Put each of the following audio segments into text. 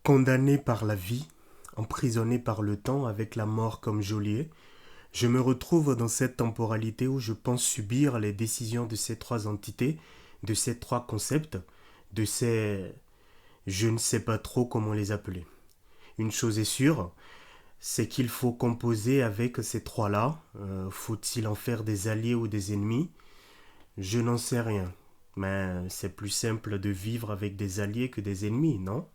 Condamné par la vie, emprisonné par le temps avec la mort comme geôlier, je me retrouve dans cette temporalité où je pense subir les décisions de ces trois entités, de ces trois concepts, de ces... je ne sais pas trop comment les appeler. Une chose est sûre, c'est qu'il faut composer avec ces trois-là. Faut-il en faire des alliés ou des ennemis? Je n'en sais rien. Mais c'est plus simple de vivre avec des alliés que des ennemis, non?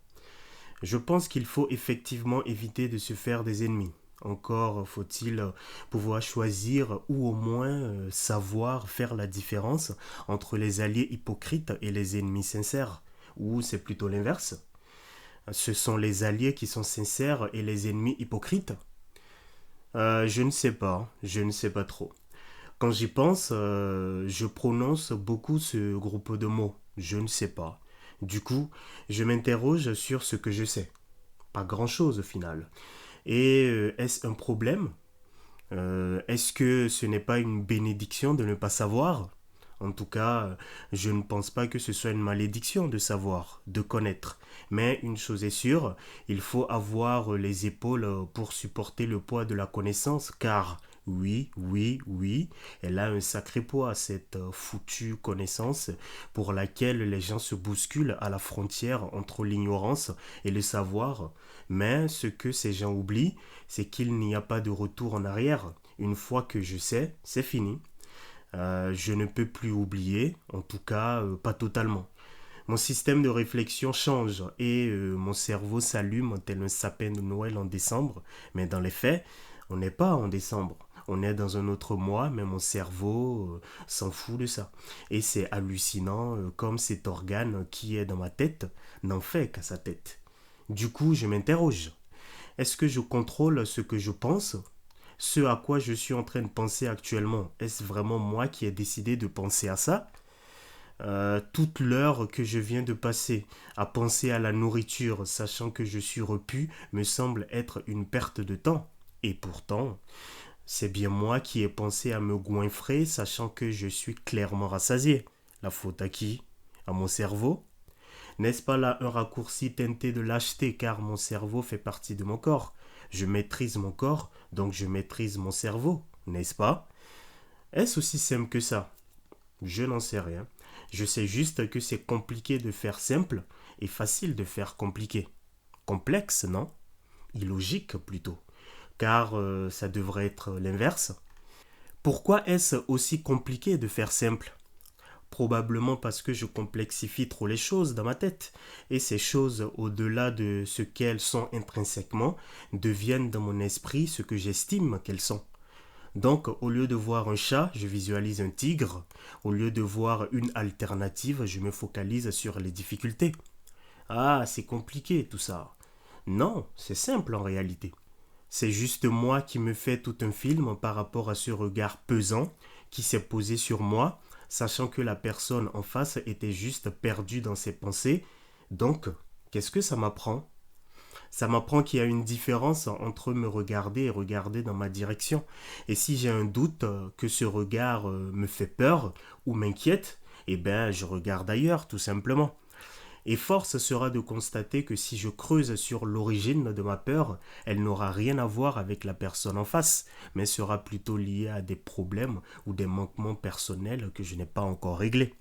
Je pense qu'il faut effectivement éviter de se faire des ennemis. Encore faut-il pouvoir choisir ou au moins savoir faire la différence entre les alliés hypocrites et les ennemis sincères. Ou c'est plutôt l'inverse. Ce sont les alliés qui sont sincères et les ennemis hypocrites. Je ne sais pas, je ne sais pas trop. Quand j'y pense, je prononce beaucoup ce groupe de mots. Je ne sais pas. Du coup, je m'interroge sur ce que je sais. Pas grand-chose au final. Et est-ce un problème? Est-ce que ce n'est pas une bénédiction de ne pas savoir? En tout cas, je ne pense pas que ce soit une malédiction de savoir, de connaître. Mais une chose est sûre, il faut avoir les épaules pour supporter le poids de la connaissance, car oui, oui, oui, elle a un sacré poids, cette foutue connaissance pour laquelle les gens se bousculent à la frontière entre l'ignorance et le savoir. Mais ce que ces gens oublient, c'est qu'il n'y a pas de retour en arrière. Une fois que je sais, c'est fini. Je ne peux plus oublier, en tout cas pas totalement. Mon système de réflexion change et mon cerveau s'allume tel un sapin de Noël en décembre, mais dans les faits, on n'est pas en décembre. On est dans un autre mois, mais mon cerveau s'en fout de ça. Et c'est hallucinant comme cet organe qui est dans ma tête n'en fait qu'à sa tête. Du coup, je m'interroge. Est-ce que je contrôle ce que je pense? Ce à quoi je suis en train de penser actuellement, est-ce vraiment moi qui ai décidé de penser à ça? Toute l'heure que je viens de passer à penser à la nourriture, sachant que je suis repu, me semble être une perte de temps. Et pourtant, c'est bien moi qui ai pensé à me goinfrer, sachant que je suis clairement rassasié. La faute à qui? À mon cerveau? N'est-ce pas là un raccourci teinté de lâcheté, car mon cerveau fait partie de mon corps? Je maîtrise mon corps, donc je maîtrise mon cerveau, n'est-ce pas? Est-ce aussi simple que ça? Je n'en sais rien. Je sais juste que c'est compliqué de faire simple et facile de faire compliqué. Complexe, non? Illogique plutôt. Car ça devrait être l'inverse. Pourquoi est-ce aussi compliqué de faire simple? Probablement parce que je complexifie trop les choses dans ma tête. Et ces choses, au-delà de ce qu'elles sont intrinsèquement, deviennent dans mon esprit ce que j'estime qu'elles sont. Donc, au lieu de voir un chat, je visualise un tigre. Au lieu de voir une alternative, je me focalise sur les difficultés. Ah, c'est compliqué tout ça. Non, c'est simple en réalité. C'est juste moi qui me fais tout un film par rapport à ce regard pesant qui s'est posé sur moi, sachant que la personne en face était juste perdue dans ses pensées. Donc, qu'est-ce que ça m'apprend? Ça m'apprend qu'il y a une différence entre me regarder et regarder dans ma direction. Et si j'ai un doute que ce regard me fait peur ou m'inquiète, eh bien, je regarde ailleurs, tout simplement. Et force sera de constater que si je creuse sur l'origine de ma peur, elle n'aura rien à voir avec la personne en face, mais sera plutôt liée à des problèmes ou des manquements personnels que je n'ai pas encore réglés.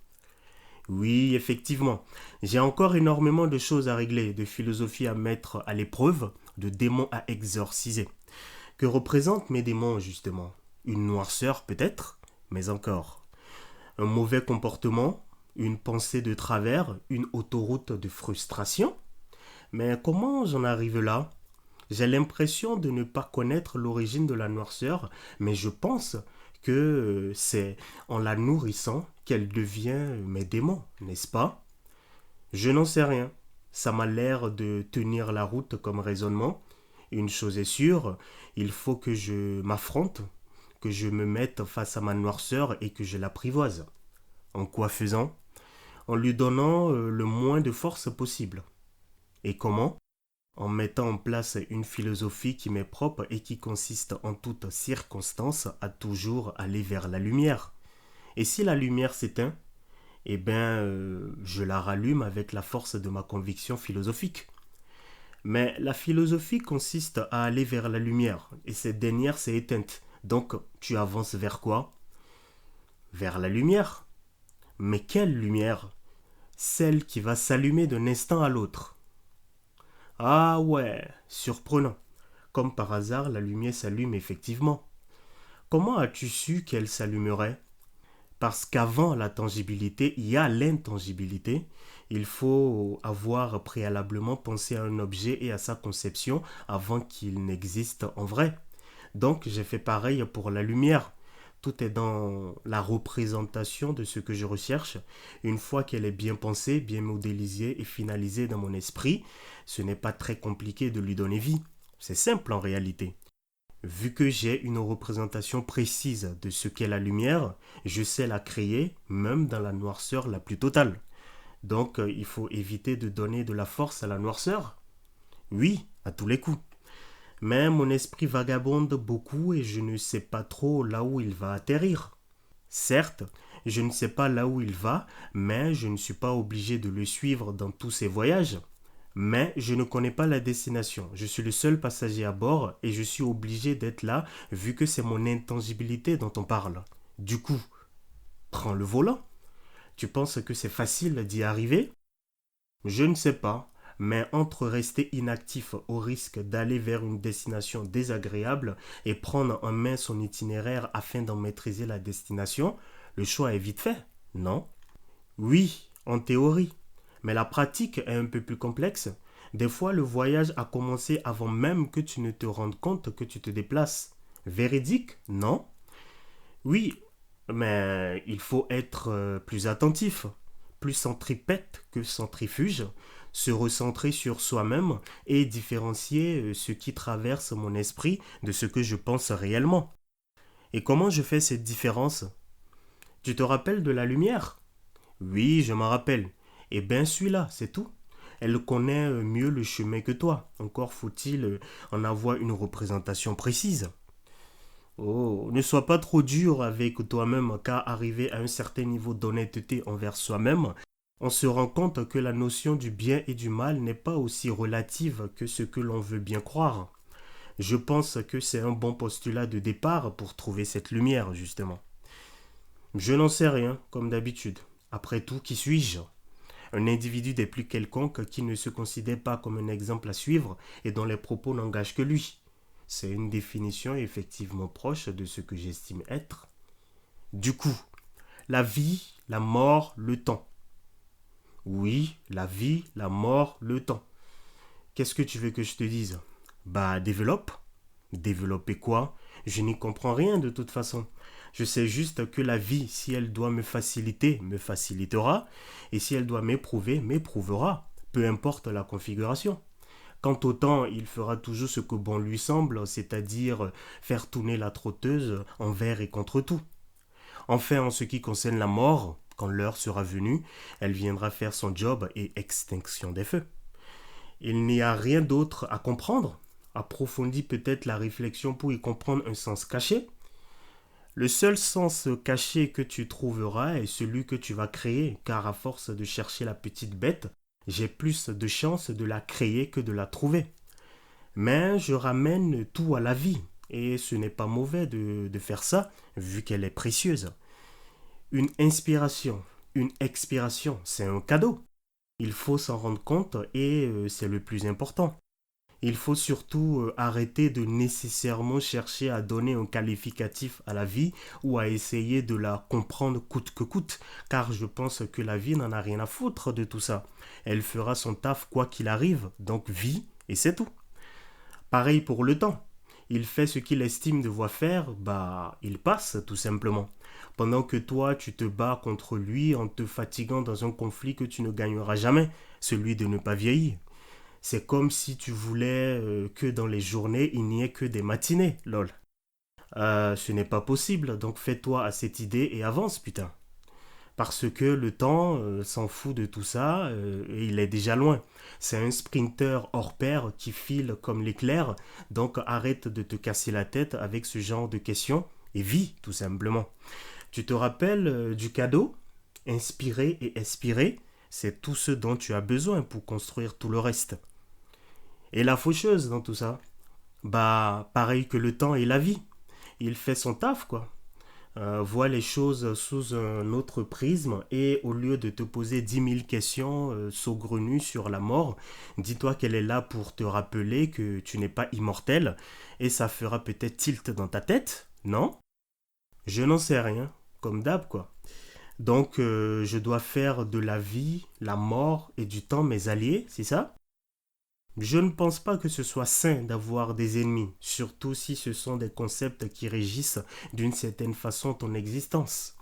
Oui, effectivement, j'ai encore énormément de choses à régler, de philosophie à mettre à l'épreuve, de démons à exorciser. Que représentent mes démons, justement? Une noirceur, peut-être, mais encore. Un mauvais comportement, une pensée de travers, une autoroute de frustration. Mais comment j'en arrive là? J'ai l'impression de ne pas connaître l'origine de la noirceur, mais je pense que c'est en la nourrissant qu'elle devient mes démons, n'est-ce pas? Je n'en sais rien. Ça m'a l'air de tenir la route comme raisonnement. Une chose est sûre, il faut que je m'affronte, que je me mette face à ma noirceur et que je l'apprivoise. En quoi faisant? En lui donnant le moins de force possible. Et comment? En mettant en place une philosophie qui m'est propre et qui consiste en toutes circonstances à toujours aller vers la lumière. Et si la lumière s'éteint, eh bien, je la rallume avec la force de ma conviction philosophique. Mais la philosophie consiste à aller vers la lumière, et cette dernière s'est éteinte. Donc, tu avances vers quoi? Vers la lumière. Mais quelle lumière? Celle qui va s'allumer d'un instant à l'autre. Ah ouais, surprenant. Comme par hasard, la lumière s'allume effectivement. Comment as-tu su qu'elle s'allumerait? Parce qu'avant la tangibilité, il y a l'intangibilité. Il faut avoir préalablement pensé à un objet et à sa conception avant qu'il n'existe en vrai. Donc j'ai fait pareil pour la lumière. Tout est dans la représentation de ce que je recherche. Une fois qu'elle est bien pensée, bien modélisée et finalisée dans mon esprit, ce n'est pas très compliqué de lui donner vie. C'est simple en réalité. Vu que j'ai une représentation précise de ce qu'est la lumière, je sais la créer même dans la noirceur la plus totale. Donc il faut éviter de donner de la force à la noirceur. Oui, à tous les coups. Mais mon esprit vagabonde beaucoup et je ne sais pas trop là où il va atterrir. Certes, je ne sais pas là où il va, mais je ne suis pas obligé de le suivre dans tous ses voyages. Mais je ne connais pas la destination. Je suis le seul passager à bord et je suis obligé d'être là vu que c'est mon intangibilité dont on parle. Du coup, prends le volant. Tu penses que c'est facile d'y arriver? Je ne sais pas, mais entre rester inactif au risque d'aller vers une destination désagréable et prendre en main son itinéraire afin d'en maîtriser la destination, le choix est vite fait, non? Oui, en théorie, mais la pratique est un peu plus complexe. Des fois, le voyage a commencé avant même que tu ne te rendes compte que tu te déplaces. Véridique? Non? Oui, mais il faut être plus attentif, plus centripète que centrifuge, se recentrer sur soi-même et différencier ce qui traverse mon esprit de ce que je pense réellement. Et comment je fais cette différence? Tu te rappelles de la lumière? Oui, je m'en rappelle. Eh bien, celui-là, c'est tout. Elle connaît mieux le chemin que toi. Encore faut-il en avoir une représentation précise. Oh, ne sois pas trop dur avec toi-même, car arrivé à un certain niveau d'honnêteté envers soi-même, on se rend compte que la notion du bien et du mal n'est pas aussi relative que ce que l'on veut bien croire. Je pense que c'est un bon postulat de départ pour trouver cette lumière, justement. Je n'en sais rien, comme d'habitude. Après tout, qui suis-je? Un individu des plus quelconques qui ne se considère pas comme un exemple à suivre et dont les propos n'engagent que lui. C'est une définition effectivement proche de ce que j'estime être. Du coup, la vie, la mort, le temps. Oui, la vie, la mort, le temps. Qu'est-ce que tu veux que je te dise? Bah, développe. Développer quoi? Je n'y comprends rien de toute façon. Je sais juste que la vie, si elle doit me faciliter, me facilitera, et si elle doit m'éprouver, m'éprouvera, peu importe la configuration. Quant au temps, il fera toujours ce que bon lui semble, c'est-à-dire faire tourner la trotteuse envers et contre tout. Enfin, en ce qui concerne la mort, quand l'heure sera venue, elle viendra faire son job et extinction des feux. Il n'y a rien d'autre à comprendre. Approfondis peut-être la réflexion pour y comprendre un sens caché. Le seul sens caché que tu trouveras est celui que tu vas créer, car à force de chercher la petite bête, j'ai plus de chances de la créer que de la trouver. Mais je ramène tout à la vie, et ce n'est pas mauvais de faire ça, vu qu'elle est précieuse. Une inspiration, une expiration, c'est un cadeau. Il faut s'en rendre compte et c'est le plus important. Il faut surtout arrêter de nécessairement chercher à donner un qualificatif à la vie ou à essayer de la comprendre coûte que coûte, car je pense que la vie n'en a rien à foutre de tout ça. Elle fera son taf quoi qu'il arrive, donc vie, et c'est tout. Pareil pour le temps. Il fait ce qu'il estime devoir faire, bah, il passe tout simplement. Pendant que toi, tu te bats contre lui en te fatiguant dans un conflit que tu ne gagneras jamais, celui de ne pas vieillir. C'est comme si tu voulais que dans les journées, il n'y ait que des matinées, lol. Ce n'est pas possible, donc fais-toi à cette idée et avance, putain. Parce que le temps s'en fout de tout ça et il est déjà loin. C'est un sprinter hors pair qui file comme l'éclair, donc arrête de te casser la tête avec ce genre de questions et vis tout simplement. Tu te rappelles du cadeau? Inspirer et expirer, c'est tout ce dont tu as besoin pour construire tout le reste. Et la faucheuse dans tout ça, bah pareil que le temps et la vie. Il fait son taf, quoi. Vois les choses sous un autre prisme et au lieu de te poser 10 000 questions saugrenues sur la mort, dis-toi qu'elle est là pour te rappeler que tu n'es pas immortel et ça fera peut-être tilt dans ta tête, non? Je n'en sais rien, comme d'hab quoi. Donc je dois faire de la vie, la mort et du temps mes alliés, c'est ça? Je ne pense pas que ce soit sain d'avoir des ennemis, surtout si ce sont des concepts qui régissent d'une certaine façon ton existence.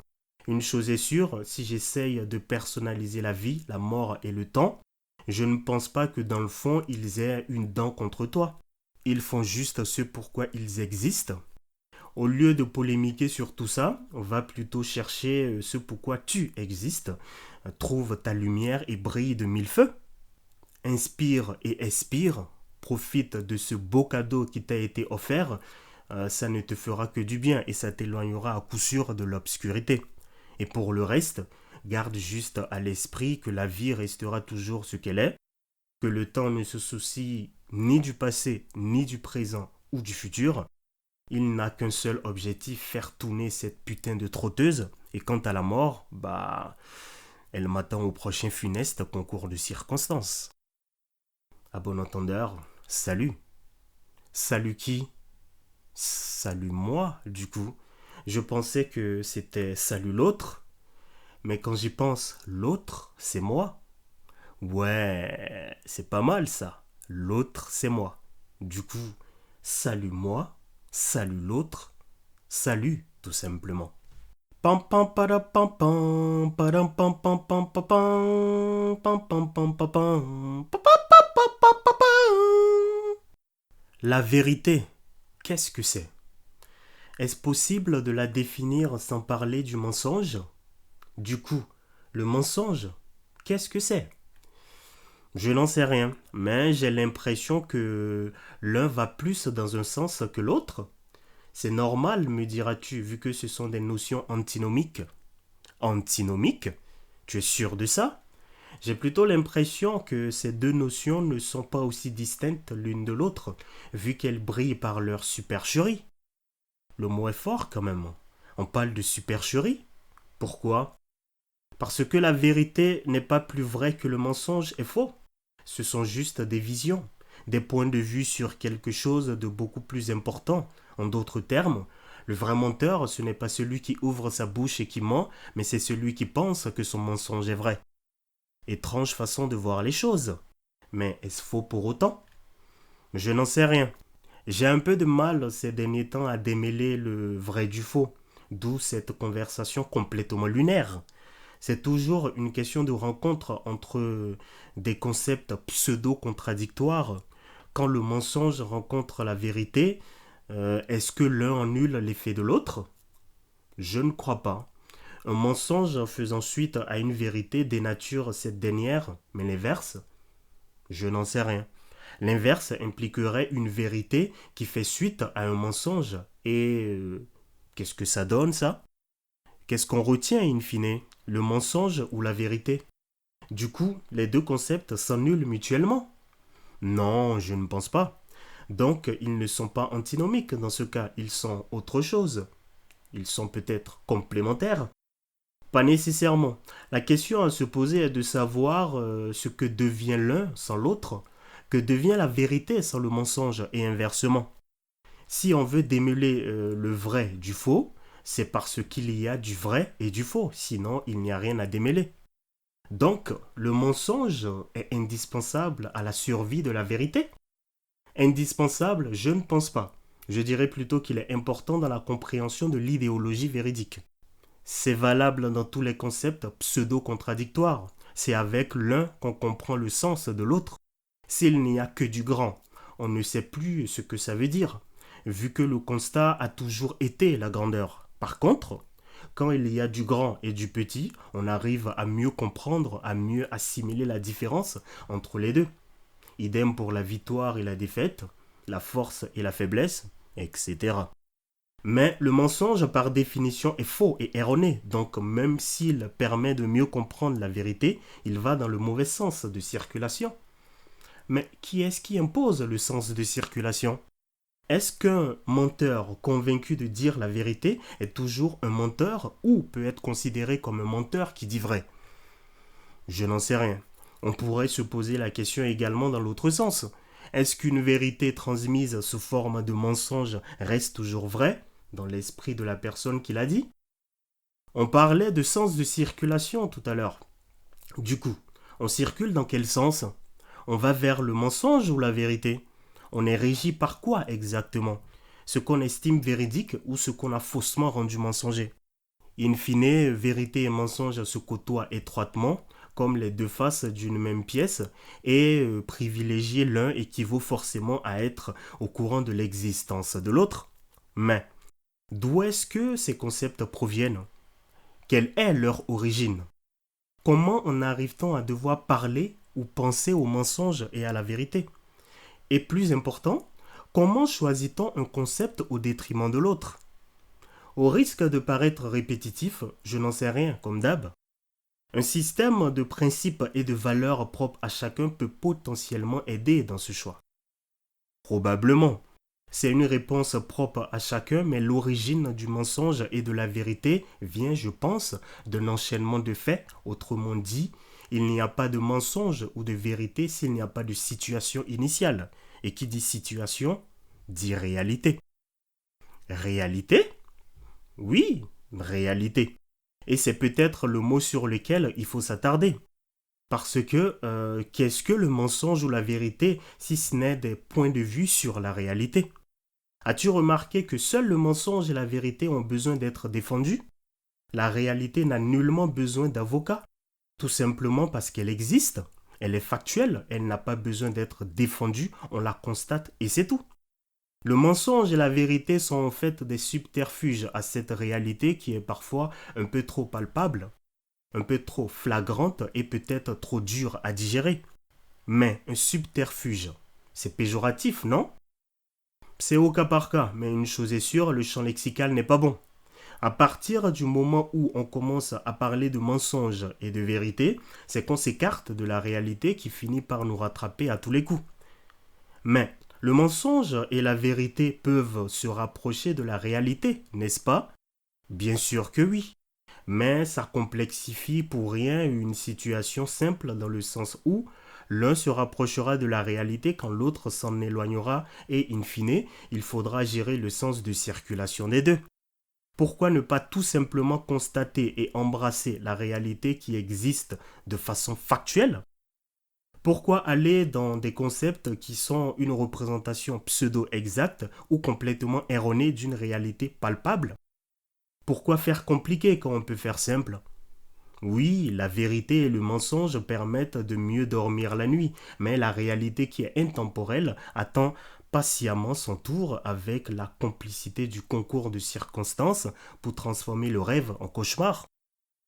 Une chose est sûre, si j'essaye de personnaliser la vie, la mort et le temps, je ne pense pas que dans le fond ils aient une dent contre toi. Ils font juste ce pourquoi ils existent. Au lieu de polémiquer sur tout ça, on va plutôt chercher ce pourquoi tu existes. Trouve ta lumière et brille de mille feux. Inspire et expire, profite de ce beau cadeau qui t'a été offert, ça ne te fera que du bien et ça t'éloignera à coup sûr de l'obscurité. Et pour le reste, garde juste à l'esprit que la vie restera toujours ce qu'elle est, que le temps ne se soucie ni du passé, ni du présent ou du futur. Il n'a qu'un seul objectif, faire tourner cette putain de trotteuse. Et quant à la mort, bah, elle m'attend au prochain funeste concours de circonstances. À bon entendeur, salut. Salut qui? Salut moi, du coup. Je pensais que c'était salut l'autre, mais quand j'y pense, l'autre, c'est moi. Ouais, c'est pas mal ça. L'autre, c'est moi. Du coup, salut moi, salut l'autre, salut tout simplement. Pam pam para pam pam padam pam pam pam pam pam pam pam pam pam La vérité, qu'est-ce que c'est? Est-ce possible de la définir sans parler du mensonge? Du coup, le mensonge, qu'est-ce que c'est? Je n'en sais rien, mais j'ai l'impression que l'un va plus dans un sens que l'autre. C'est normal, me diras-tu, vu que ce sont des notions antinomiques. Antinomiques? Tu es sûr de ça? J'ai plutôt l'impression que ces deux notions ne sont pas aussi distinctes l'une de l'autre, vu qu'elles brillent par leur supercherie. Le mot est fort quand même. On parle de supercherie. Pourquoi? Parce que la vérité n'est pas plus vraie que le mensonge est faux. Ce sont juste des visions, des points de vue sur quelque chose de beaucoup plus important. En d'autres termes, le vrai menteur, ce n'est pas celui qui ouvre sa bouche et qui ment, mais c'est celui qui pense que son mensonge est vrai. Étrange façon de voir les choses. Mais est-ce faux pour autant? Je n'en sais rien. J'ai un peu de mal ces derniers temps à démêler le vrai du faux, d'où cette conversation complètement lunaire. C'est toujours une question de rencontre entre des concepts pseudo-contradictoires. Quand le mensonge rencontre la vérité, est-ce que l'un annule l'effet de l'autre? Je ne crois pas. Un mensonge faisant suite à une vérité dénature cette dernière, mais l'inverse, je n'en sais rien. L'inverse impliquerait une vérité qui fait suite à un mensonge. Et qu'est-ce que ça donne ça? Qu'est-ce qu'on retient in fine? Le mensonge ou la vérité? Du coup, les deux concepts s'annulent mutuellement? Non, je ne pense pas. Donc, ils ne sont pas antinomiques dans ce cas, ils sont autre chose. Ils sont peut-être complémentaires. Pas nécessairement. La question à se poser est de savoir ce que devient l'un sans l'autre, que devient la vérité sans le mensonge et inversement. Si on veut démêler le vrai du faux, c'est parce qu'il y a du vrai et du faux, sinon il n'y a rien à démêler. Donc, le mensonge est indispensable à la survie de la vérité? Indispensable, je ne pense pas. Je dirais plutôt qu'il est important dans la compréhension de l'idéologie véridique. C'est valable dans tous les concepts pseudo-contradictoires. C'est avec l'un qu'on comprend le sens de l'autre. S'il n'y a que du grand, on ne sait plus ce que ça veut dire, vu que le constat a toujours été la grandeur. Par contre, quand il y a du grand et du petit, on arrive à mieux comprendre, à mieux assimiler la différence entre les deux. Idem pour la victoire et la défaite, la force et la faiblesse, etc. Mais le mensonge, par définition, est faux et erroné. Donc, même s'il permet de mieux comprendre la vérité, il va dans le mauvais sens de circulation. Mais qui est-ce qui impose le sens de circulation? Est-ce qu'un menteur convaincu de dire la vérité est toujours un menteur ou peut être considéré comme un menteur qui dit vrai? Je n'en sais rien. On pourrait se poser la question également dans l'autre sens. Est-ce qu'une vérité transmise sous forme de mensonge reste toujours vraie dans l'esprit de la personne qui l'a dit? On parlait de sens de circulation tout à l'heure. Du coup, on circule dans quel sens? On va vers le mensonge ou la vérité? On est régi par quoi exactement? Ce qu'on estime véridique ou ce qu'on a faussement rendu mensonger? In fine, vérité et mensonge se côtoient étroitement, comme les deux faces d'une même pièce, et privilégier l'un équivaut forcément à être au courant de l'existence de l'autre. Mais d'où est-ce que ces concepts proviennent? Quelle est leur origine? Comment en arrive-t-on à devoir parler ou penser au mensonge et à la vérité? Et plus important, comment choisit-on un concept au détriment de l'autre? Au risque de paraître répétitif, je n'en sais rien, comme d'hab. Un système de principes et de valeurs propres à chacun peut potentiellement aider dans ce choix. Probablement. C'est une réponse propre à chacun, mais l'origine du mensonge et de la vérité vient, je pense, d'un enchaînement de faits. Autrement dit, il n'y a pas de mensonge ou de vérité s'il n'y a pas de situation initiale. Et qui dit situation, dit réalité. Réalité? Oui, réalité. Et c'est peut-être le mot sur lequel il faut s'attarder. Parce que qu'est-ce que le mensonge ou la vérité si ce n'est des points de vue sur la réalité? As-tu remarqué que seul le mensonge et la vérité ont besoin d'être défendus? La réalité n'a nullement besoin d'avocat, tout simplement parce qu'elle existe, elle est factuelle, elle n'a pas besoin d'être défendue, on la constate et c'est tout. Le mensonge et la vérité sont en fait des subterfuges à cette réalité qui est parfois un peu trop palpable, un peu trop flagrante et peut-être trop dure à digérer. Mais un subterfuge, c'est péjoratif, non? C'est au cas par cas, mais une chose est sûre, le champ lexical n'est pas bon. À partir du moment où on commence à parler de mensonge et de vérité, c'est qu'on s'écarte de la réalité qui finit par nous rattraper à tous les coups. Mais le mensonge et la vérité peuvent se rapprocher de la réalité, n'est-ce pas? Bien sûr que oui. Mais ça complexifie pour rien une situation simple dans le sens où l'un se rapprochera de la réalité quand l'autre s'en éloignera et, in fine, il faudra gérer le sens de circulation des deux. Pourquoi ne pas tout simplement constater et embrasser la réalité qui existe de façon factuelle? Pourquoi aller dans des concepts qui sont une représentation pseudo-exacte ou complètement erronée d'une réalité palpable? Pourquoi faire compliqué quand on peut faire simple? Oui, la vérité et le mensonge permettent de mieux dormir la nuit, mais la réalité qui est intemporelle attend patiemment son tour avec la complicité du concours de circonstances pour transformer le rêve en cauchemar.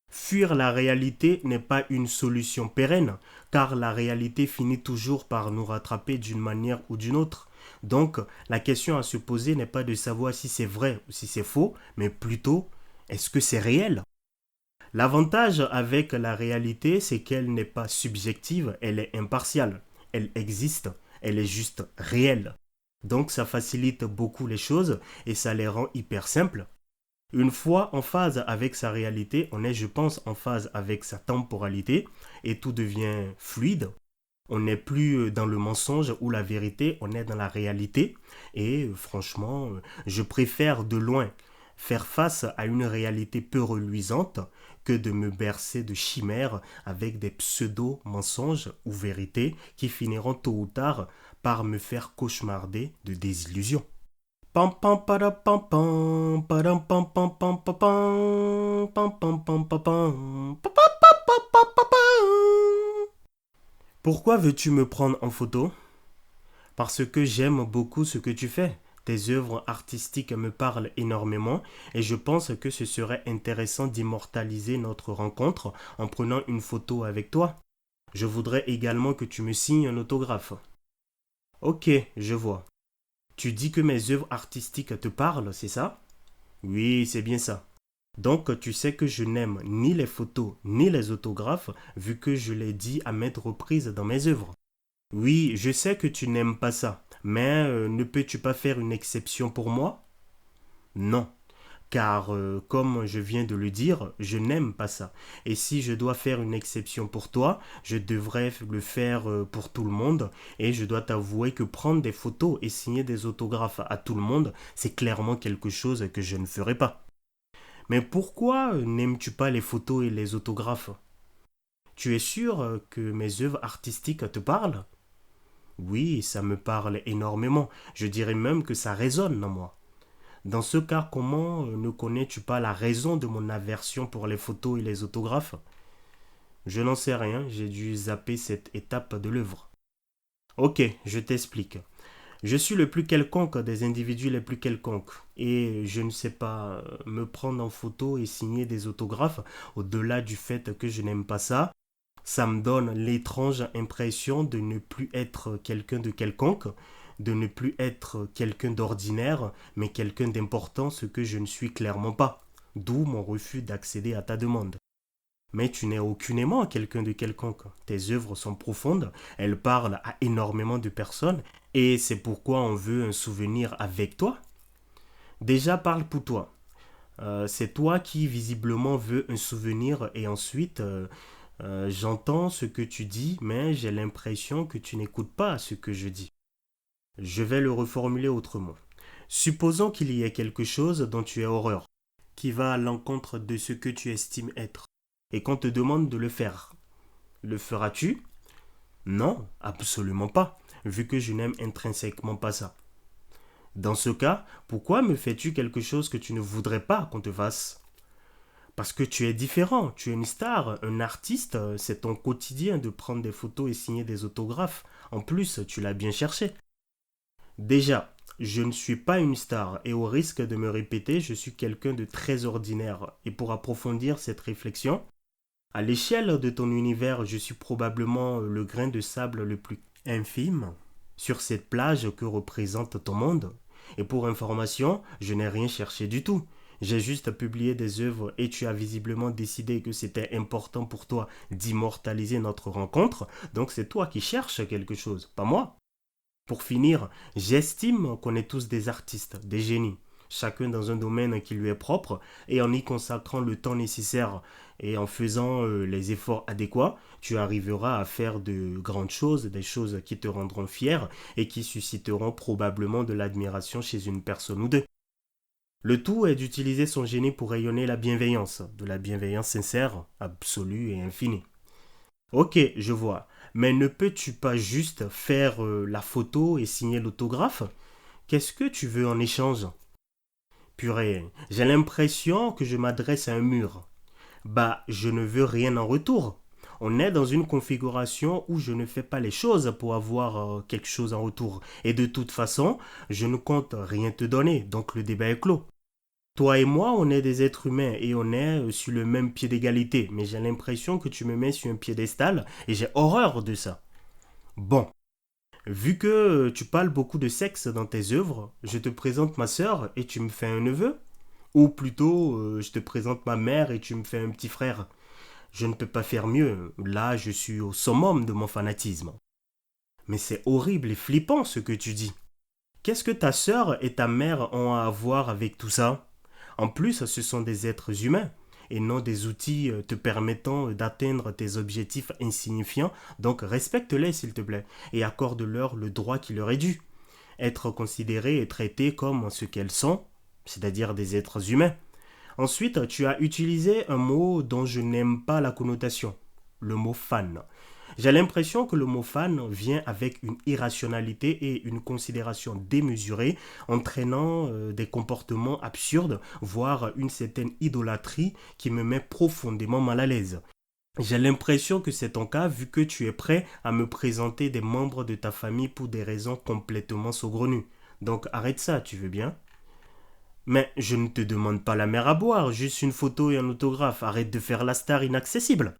Fuir la réalité n'est pas une solution pérenne, car la réalité finit toujours par nous rattraper d'une manière ou d'une autre. Donc, la question à se poser n'est pas de savoir si c'est vrai ou si c'est faux, mais plutôt, est-ce que c'est réel? L'avantage avec la réalité, c'est qu'elle n'est pas subjective, elle est impartiale. Elle existe, elle est juste réelle. Donc ça facilite beaucoup les choses et ça les rend hyper simples. Une fois en phase avec sa réalité, on est, je pense, en phase avec sa temporalité et tout devient fluide. On n'est plus dans le mensonge ou la vérité, on est dans la réalité. Et franchement, je préfère de loin faire face à une réalité peu reluisante que de me bercer de chimères avec des pseudo-mensonges ou vérités qui finiront tôt ou tard par me faire cauchemarder de désillusions. Pam pam para pam pam padam pam pam pam pam pam pam pam pam pam pam pa, pa, pa, pa, pa, pa, pa. Pourquoi veux-tu me prendre en photo? Parce que j'aime beaucoup ce que tu fais. Tes œuvres artistiques me parlent énormément et je pense que ce serait intéressant d'immortaliser notre rencontre en prenant une photo avec toi. Je voudrais également que tu me signes un autographe. Ok, je vois. Tu dis que mes œuvres artistiques te parlent, c'est ça? Oui, c'est bien ça. Donc tu sais que je n'aime ni les photos ni les autographes vu que je l'ai dit à maintes reprises dans mes œuvres. Oui, je sais que tu n'aimes pas ça, mais ne peux-tu pas faire une exception pour moi? Non, car comme je viens de le dire, je n'aime pas ça. Et si je dois faire une exception pour toi, je devrais le faire pour tout le monde. Et je dois t'avouer que prendre des photos et signer des autographes à tout le monde, c'est clairement quelque chose que je ne ferai pas. Mais pourquoi n'aimes-tu pas les photos et les autographes? Tu es sûr que mes œuvres artistiques te parlent? Oui, ça me parle énormément. Je dirais même que ça résonne en moi. Dans ce cas, comment ne connais-tu pas la raison de mon aversion pour les photos et les autographes? Je n'en sais rien, j'ai dû zapper cette étape de l'œuvre. Ok, je t'explique. Je suis le plus quelconque des individus les plus quelconques. Et je ne sais pas me prendre en photo et signer des autographes, au-delà du fait que je n'aime pas ça. Ça me donne l'étrange impression de ne plus être quelqu'un de quelconque, de ne plus être quelqu'un d'ordinaire, mais quelqu'un d'important, ce que je ne suis clairement pas. D'où mon refus d'accéder à ta demande. Mais tu n'es aucunement quelqu'un de quelconque. Tes œuvres sont profondes, elles parlent à énormément de personnes, et c'est pourquoi on veut un souvenir avec toi. Déjà parle pour toi. C'est toi qui visiblement veux un souvenir, et ensuite j'entends ce que tu dis, mais j'ai l'impression que tu n'écoutes pas ce que je dis. Je vais le reformuler autrement. Supposons qu'il y ait quelque chose dont tu aies horreur, qui va à l'encontre de ce que tu estimes être, et qu'on te demande de le faire. Le feras-tu? Non, absolument pas, vu que je n'aime intrinsèquement pas ça. Dans ce cas, pourquoi me fais-tu quelque chose que tu ne voudrais pas qu'on te fasse? Parce que tu es différent, tu es une star, un artiste, c'est ton quotidien de prendre des photos et signer des autographes. En plus, tu l'as bien cherché. Déjà, je ne suis pas une star et au risque de me répéter, je suis quelqu'un de très ordinaire. Et pour approfondir cette réflexion, à l'échelle de ton univers, je suis probablement le grain de sable le plus infime sur cette plage que représente ton monde. Et pour information, je n'ai rien cherché du tout. J'ai juste publié des œuvres et tu as visiblement décidé que c'était important pour toi d'immortaliser notre rencontre, donc c'est toi qui cherches quelque chose, pas moi. Pour finir, j'estime qu'on est tous des artistes, des génies, chacun dans un domaine qui lui est propre, et en y consacrant le temps nécessaire et en faisant les efforts adéquats, tu arriveras à faire de grandes choses, des choses qui te rendront fier et qui susciteront probablement de l'admiration chez une personne ou deux. Le tout est d'utiliser son génie pour rayonner la bienveillance, de la bienveillance sincère, absolue et infinie. Ok, je vois. Mais ne peux-tu pas juste faire la photo et signer l'autographe? Qu'est-ce que tu veux en échange? Purée, j'ai l'impression que je m'adresse à un mur. Bah, je ne veux rien en retour. On est dans une configuration où je ne fais pas les choses pour avoir quelque chose en retour. Et de toute façon, je ne compte rien te donner, donc le débat est clos. Toi et moi, on est des êtres humains et on est sur le même pied d'égalité. Mais j'ai l'impression que tu me mets sur un piédestal et j'ai horreur de ça. Bon, vu que tu parles beaucoup de sexe dans tes œuvres, je te présente ma sœur et tu me fais un neveu. Ou plutôt, je te présente ma mère et tu me fais un petit frère. Je ne peux pas faire mieux. Là, je suis au summum de mon fanatisme. Mais c'est horrible et flippant ce que tu dis. Qu'est-ce que ta sœur et ta mère ont à voir avec tout ça? En plus, ce sont des êtres humains et non des outils te permettant d'atteindre tes objectifs insignifiants, donc respecte-les s'il te plaît et accorde-leur le droit qui leur est dû. Être considérées et traitées comme ce qu'elles sont, c'est-à-dire des êtres humains. Ensuite, tu as utilisé un mot dont je n'aime pas la connotation, le mot fan. J'ai l'impression que le mot fan vient avec une irrationalité et une considération démesurée, entraînant des comportements absurdes, voire une certaine idolâtrie qui me met profondément mal à l'aise. J'ai l'impression que c'est ton cas vu que tu es prêt à me présenter des membres de ta famille pour des raisons complètement saugrenues. Donc arrête ça, tu veux bien? Mais je ne te demande pas la mer à boire, juste une photo et un autographe. Arrête de faire la star inaccessible.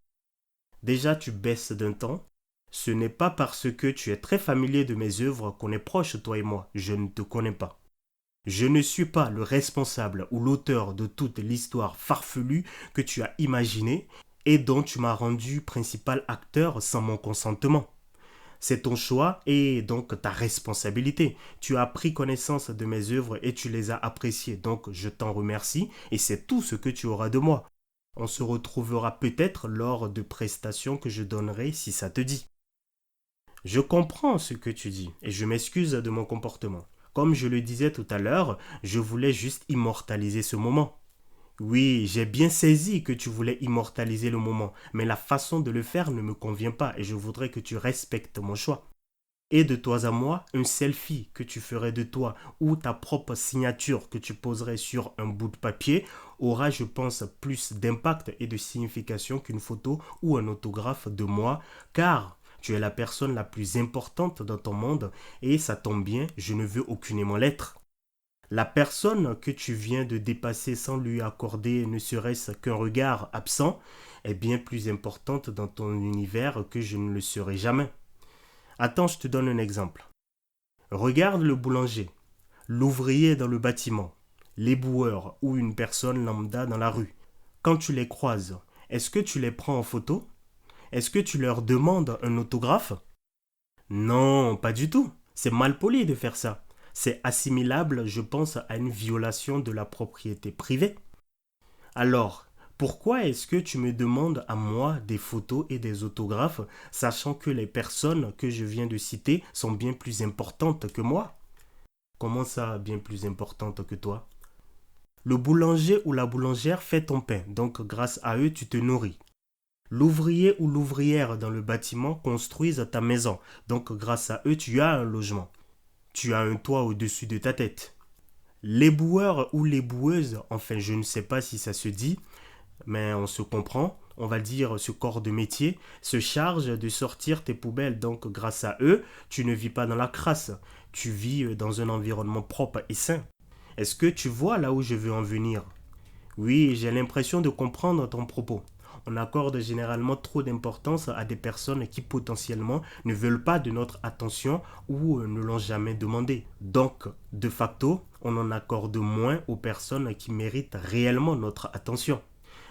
Déjà, tu baisses d'un temps. Ce n'est pas parce que tu es très familier de mes œuvres qu'on est proche, toi et moi. Je ne te connais pas. Je ne suis pas le responsable ou l'auteur de toute l'histoire farfelue que tu as imaginée et dont tu m'as rendu principal acteur sans mon consentement. C'est ton choix et donc ta responsabilité. Tu as pris connaissance de mes œuvres et tu les as appréciées, donc je t'en remercie et c'est tout ce que tu auras de moi. On se retrouvera peut-être lors de prestations que je donnerai si ça te dit. Je comprends ce que tu dis et je m'excuse de mon comportement. Comme je le disais tout à l'heure, je voulais juste immortaliser ce moment. Oui, j'ai bien saisi que tu voulais immortaliser le moment, mais la façon de le faire ne me convient pas et je voudrais que tu respectes mon choix. Et de toi à moi, un selfie que tu ferais de toi ou ta propre signature que tu poserais sur un bout de papier aura, je pense, plus d'impact et de signification qu'une photo ou un autographe de moi, car tu es la personne la plus importante dans ton monde et ça tombe bien, je ne veux aucunement l'être. La personne que tu viens de dépasser sans lui accorder ne serait-ce qu'un regard absent est bien plus importante dans ton univers que je ne le serai jamais. Attends, je te donne un exemple. Regarde le boulanger, l'ouvrier dans le bâtiment, l'éboueur ou une personne lambda dans la rue. Quand tu les croises, est-ce que tu les prends en photo? Est-ce que tu leur demandes un autographe? Non, pas du tout. C'est mal poli de faire ça. C'est assimilable, je pense, à une violation de la propriété privée. Alors, pourquoi est-ce que tu me demandes à moi des photos et des autographes, sachant que les personnes que je viens de citer sont bien plus importantes que moi? Comment ça, bien plus importantes que toi? Le boulanger ou la boulangère fait ton pain, donc grâce à eux, tu te nourris. L'ouvrier ou l'ouvrière dans le bâtiment construisent ta maison, donc grâce à eux, tu as un logement. Tu as un toit au-dessus de ta tête. L'éboueur ou l'éboueuse, enfin je ne sais pas si ça se dit, mais on se comprend, on va dire ce corps de métier, se charge de sortir tes poubelles. Donc grâce à eux, tu ne vis pas dans la crasse, tu vis dans un environnement propre et sain. Est-ce que tu vois là où je veux en venir? Oui, j'ai l'impression de comprendre ton propos. On accorde généralement trop d'importance à des personnes qui potentiellement ne veulent pas de notre attention ou ne l'ont jamais demandé. Donc, de facto, on en accorde moins aux personnes qui méritent réellement notre attention.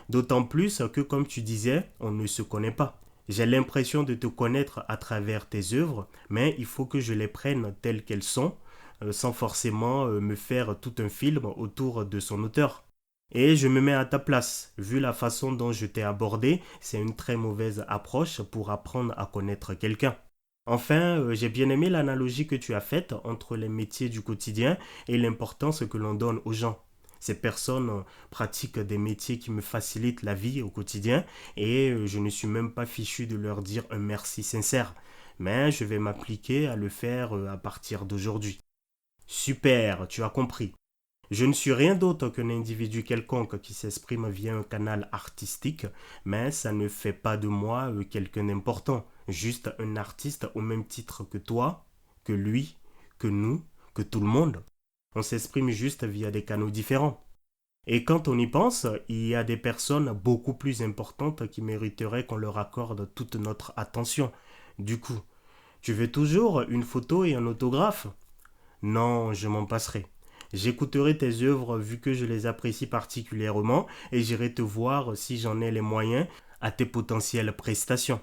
D'autant plus que, comme tu disais, on ne se connaît pas. J'ai l'impression de te connaître à travers tes œuvres, mais il faut que je les prenne telles qu'elles sont, sans forcément me faire tout un film autour de son auteur. Et je me mets à ta place. Vu la façon dont je t'ai abordé, c'est une très mauvaise approche pour apprendre à connaître quelqu'un. Enfin, j'ai bien aimé l'analogie que tu as faite entre les métiers du quotidien et l'importance que l'on donne aux gens. Ces personnes pratiquent des métiers qui me facilitent la vie au quotidien et je ne suis même pas fichu de leur dire un merci sincère. Mais je vais m'appliquer à le faire à partir d'aujourd'hui. Super, tu as compris. Je ne suis rien d'autre qu'un individu quelconque qui s'exprime via un canal artistique, mais ça ne fait pas de moi quelqu'un d'important, juste un artiste au même titre que toi, que lui, que nous, que tout le monde. On s'exprime juste via des canaux différents. Et quand on y pense, il y a des personnes beaucoup plus importantes qui mériteraient qu'on leur accorde toute notre attention. Du coup, tu veux toujours une photo et un autographe? Non, je m'en passerai. J'écouterai tes œuvres vu que je les apprécie particulièrement et j'irai te voir si j'en ai les moyens à tes potentielles prestations.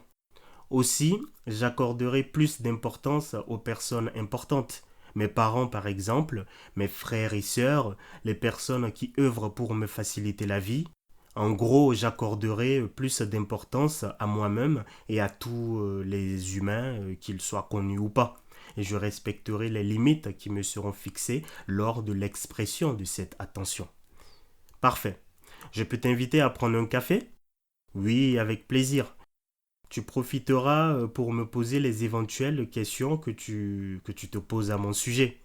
Aussi, j'accorderai plus d'importance aux personnes importantes. Mes parents par exemple, mes frères et sœurs, les personnes qui œuvrent pour me faciliter la vie. En gros, j'accorderai plus d'importance à moi-même et à tous les humains, qu'ils soient connus ou pas. Et je respecterai les limites qui me seront fixées lors de l'expression de cette attention. Parfait. Je peux t'inviter à prendre un café? Oui, avec plaisir. Tu profiteras pour me poser les éventuelles questions que tu te poses à mon sujet.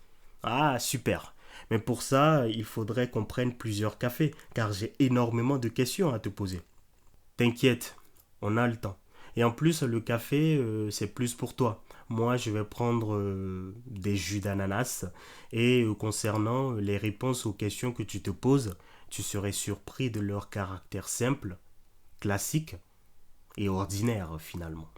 Ah, super. Mais pour ça, il faudrait qu'on prenne plusieurs cafés, car j'ai énormément de questions à te poser. T'inquiète, on a le temps. Et en plus, le café, c'est plus pour toi. Moi, je vais prendre des jus d'ananas. Et concernant les réponses aux questions que tu te poses, tu serais surpris de leur caractère simple, classique et ordinaire finalement.